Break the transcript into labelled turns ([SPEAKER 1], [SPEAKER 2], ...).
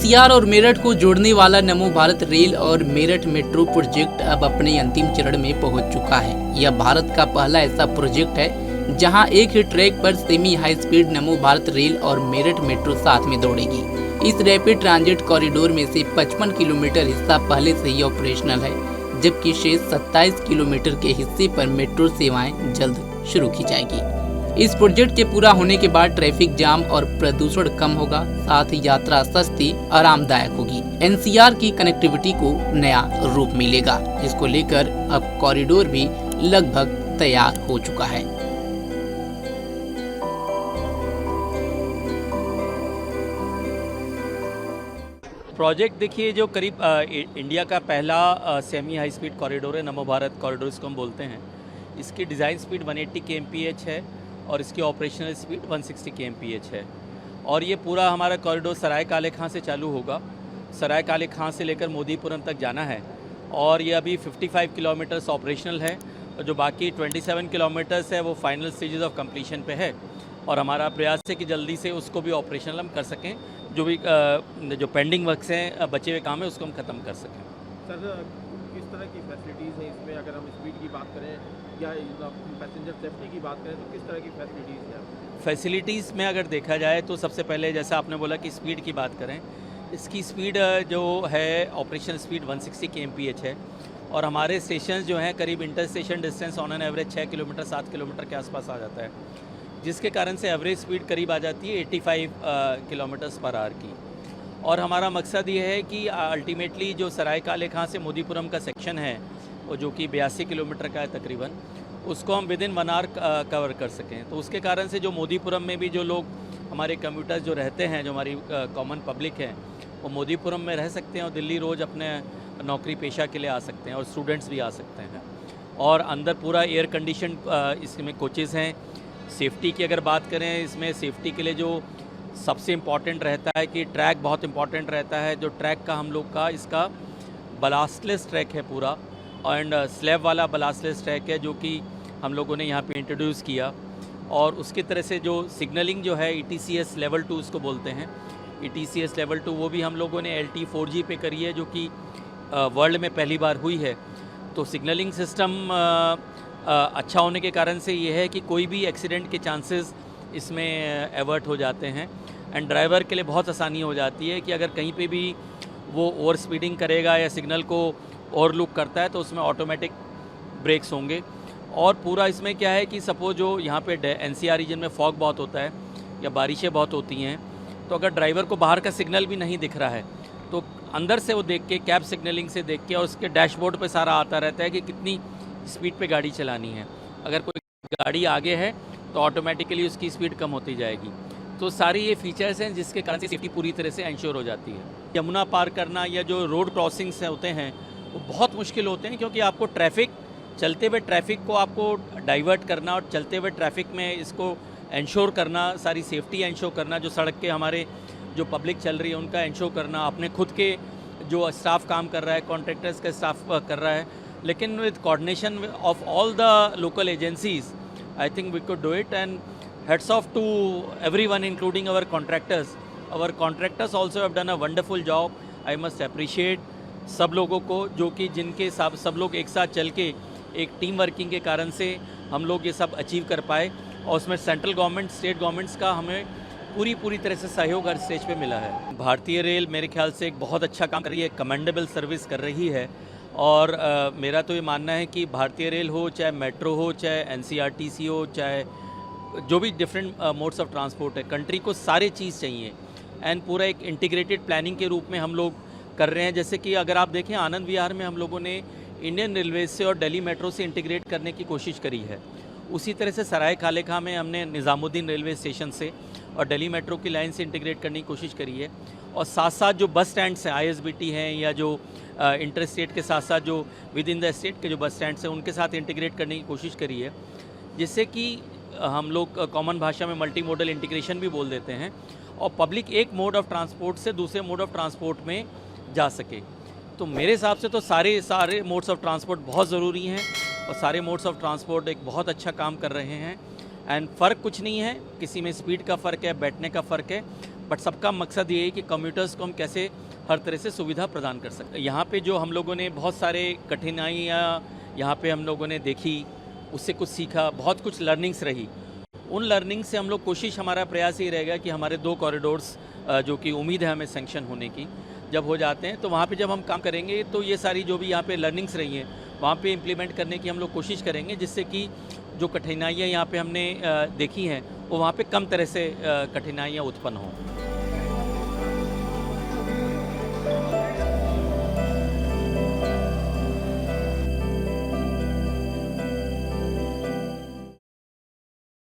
[SPEAKER 1] NCR और मेरठ को जोड़ने वाला नमो भारत रेल और मेरठ मेट्रो प्रोजेक्ट अब अपने अंतिम चरण में पहुंच चुका है। यह भारत का पहला ऐसा प्रोजेक्ट है जहां एक ही ट्रैक पर सेमी हाई स्पीड नमो भारत रेल और मेरठ मेट्रो साथ में दौड़ेगी। इस रैपिड ट्रांजिट कॉरिडोर में से 55 किलोमीटर हिस्सा पहले से ही ऑपरेशनल है, जबकि शेष 27 किलोमीटर के हिस्से पर मेट्रो सेवाएं जल्द शुरू की जाएगी। इस प्रोजेक्ट के पूरा होने के बाद ट्रैफिक जाम और प्रदूषण कम होगा, साथ ही यात्रा सस्ती आरामदायक होगी। एनसीआर की कनेक्टिविटी को नया रूप मिलेगा, जिसको लेकर अब कॉरिडोर भी लगभग तैयार हो चुका है।
[SPEAKER 2] प्रोजेक्ट देखिए, जो करीब इंडिया का पहला सेमी हाई स्पीड कॉरिडोर है, नमो भारत कॉरिडोर इसको हम बोलते हैं। इसकी डिज़ाइन स्पीड 180 kmph है और इसकी ऑपरेशनल स्पीड 160 kmph है। और ये पूरा हमारा कॉरिडोर सराय काले खां से चालू होगा। सराय काले खां से लेकर मोदीपुरम तक जाना है और ये अभी 55 किलोमीटर्स ऑपरेशनल है और जो बाकी 27 किलोमीटर्स है वो फाइनल स्टेजेस ऑफ कंप्लीशन पे है। और हमारा प्रयास है कि जल्दी से उसको भी ऑपरेशनल हम कर सकें, जो भी जो पेंडिंग वर्क्स हैं, बचे हुए काम है, उसको हम ख़त्म कर सकें।
[SPEAKER 3] सर, किस तरह की फैसिलिटीज़ हैं इसमें? अगर हम स्पीड की बात करें या पैसेंजर सेफ्टी की बात करें तो किस तरह की फैसिलिटीज़ हैं?
[SPEAKER 2] फैसिलिटीज़ में अगर देखा जाए तो सबसे पहले जैसा आपने बोला कि स्पीड की बात करें, इसकी स्पीड जो है ऑपरेशनल स्पीड 160 kmph है और हमारे स्टेशन जो हैं करीब inter station distance on an average 6 kilometre 7 kilometre के आसपास आ जाता है, जिसके कारण से एवरेज स्पीड करीब आ जाती है 85 किलोमीटर्स पर आवर की। और हमारा मकसद ये है कि अल्टीमेटली जो सराय काले खां से मोदीपुरम का सेक्शन है वो जो कि 82 किलोमीटर का है तकरीबन, उसको हम विद इन 1 आवर कवर कर सकें। तो उसके कारण से जो मोदीपुरम में भी जो लोग हमारे कम्यूटर्स जो रहते हैं, जो हमारी कॉमन पब्लिक है, वो मोदीपुरम में रह सकते हैं और दिल्ली रोज़ अपने नौकरी पेशा के लिए आ सकते हैं और स्टूडेंट्स भी आ सकते हैं। और अंदर पूरा एयर कंडीशन इसमें कोचेज़ हैं। सेफ़्टी की अगर बात करें, इसमें सेफ़्टी के लिए जो सबसे इम्पॉर्टेंट रहता है कि ट्रैक बहुत इम्पॉर्टेंट रहता है। जो ट्रैक का हम लोग का इसका बलास्टलेस ट्रैक है पूरा, एंड स्लैब वाला बलास्टलेस ट्रैक है जो कि हम लोगों ने यहाँ पे इंट्रोड्यूस किया। और उसकी तरह से जो सिग्नलिंग जो है ETCS लेवल 2 उसको बोलते हैं, ETCS लेवल 2 वो भी हम लोगों ने LTE 4G पे करी है, जो कि वर्ल्ड में पहली बार हुई है। तो सिग्नलिंग सिस्टम अच्छा होने के कारण से ये है कि कोई भी एक्सीडेंट के चांसेस इसमें एवर्ट हो जाते हैं एंड ड्राइवर के लिए बहुत आसानी हो जाती है कि अगर कहीं पे भी वो ओवर स्पीडिंग करेगा या सिग्नल को ओवरलुक करता है तो उसमें ऑटोमेटिक ब्रेक्स होंगे। और पूरा इसमें क्या है कि सपोज जो यहाँ पे NCR रीजन में फॉग बहुत होता है या बारिशें बहुत होती हैं, तो अगर ड्राइवर को बाहर का सिग्नल भी नहीं दिख रहा है तो अंदर से वो देख के, कैब सिग्नलिंग से देख के, और उसके डैशबोर्ड पे सारा आता रहता है कि कितनी स्पीड पे गाड़ी चलानी है। अगर कोई गाड़ी आगे है तो ऑटोमेटिकली उसकी स्पीड कम होती जाएगी। तो सारी ये फीचर्स हैं जिसके कारण से सेफ्टी पूरी तरह से इंश्योर हो जाती है। यमुना पार करना या जो रोड क्रॉसिंग्स होते हैं वो बहुत मुश्किल होते हैं, क्योंकि आपको चलते हुए ट्रैफिक को आपको डाइवर्ट करना और चलते हुए ट्रैफिक में इसको इंश्योर करना, सारी सेफ्टी इंश्योर करना, जो सड़क के हमारे जो पब्लिक चल रही है उनका इंश्योर करना, अपने खुद के जो स्टाफ काम कर रहा है, कॉन्ट्रैक्टर्स का स्टाफ कर रहा है, लेकिन with coordination of all the local agencies I think we could do it. And hats off to everyone including our contractors. Our contractors also have done a wonderful job. I must appreciate सब लोगों को, जो कि जिनके सब लोग एक साथ चल के एक टीम वर्किंग के कारण से हम लोग ये सब अचीव कर पाए। और उसमें सेंट्रल गवर्नमेंट, स्टेट गवर्नमेंट्स का हमें पूरी तरह से सहयोग हर स्टेज पे मिला है। भारतीय रेल मेरे ख्याल से एक बहुत अच्छा काम कर रही है, कमेंडेबल सर्विस कर रही है। और मेरा तो ये मानना है कि भारतीय रेल हो, चाहे मेट्रो हो, चाहे NCRTC हो, चाहे जो भी डिफरेंट मोड्स ऑफ ट्रांसपोर्ट है, कंट्री को सारे चीज़ चाहिए एंड पूरा एक इंटीग्रेटेड प्लानिंग के रूप में हम लोग कर रहे हैं। जैसे कि अगर आप देखें, आनंद विहार में हम लोगों ने इंडियन रेलवे से और दिल्ली मेट्रो से इंटीग्रेट करने की कोशिश करी है। उसी तरह से सराय काले खां में हमने निज़ामुद्दीन रेलवे स्टेशन से और दिल्ली मेट्रो की लाइन से इंटीग्रेट करने की कोशिश करी है। और साथ साथ जो बस स्टैंड्स हैं, ISBT हैं, या जो इंटर स्टेट के साथ साथ जो विद इन द स्टेट के जो बस स्टैंड्स हैं, उनके साथ इंटीग्रेट करने की कोशिश करी है, जिससे कि हम लोग कॉमन भाषा में मल्टी मॉडल इंटीग्रेशन भी बोल देते हैं और पब्लिक एक मोड ऑफ ट्रांसपोर्ट से दूसरे मोड ऑफ ट्रांसपोर्ट में जा सके। तो मेरे हिसाब से तो सारे मोड्स ऑफ ट्रांसपोर्ट बहुत ज़रूरी हैं और सारे मोड्स ऑफ ट्रांसपोर्ट एक बहुत अच्छा काम कर रहे हैं। एंड फ़र्क कुछ नहीं है, किसी में स्पीड का फ़र्क है, बैठने का फ़र्क है, बट सबका मकसद ये है कि कम्यूटर्स को हम कैसे हर तरह से सुविधा प्रदान कर सकते हैं। यहाँ पे जो हम लोगों ने बहुत सारे कठिनाइयाँ यहाँ पे हम लोगों ने देखी, उससे कुछ सीखा, बहुत कुछ लर्निंग्स रही। उन लर्निंग से हम लोग कोशिश, हमारा प्रयास ये रहेगा कि हमारे 2 कॉरिडोर्स जो कि उम्मीद है हमें सैंक्शन होने की, जब हो जाते हैं तो वहाँ पे जब हम काम करेंगे तो ये सारी जो भी यहाँ पे लर्निंग्स रही हैं वहाँ पे इम्प्लीमेंट करने की हम लोग कोशिश करेंगे, जिससे कि जो कठिनाइयाँ यहाँ पे हमने देखी हैं वो वहाँ पे कम तरह से कठिनाइयाँ उत्पन्न हों।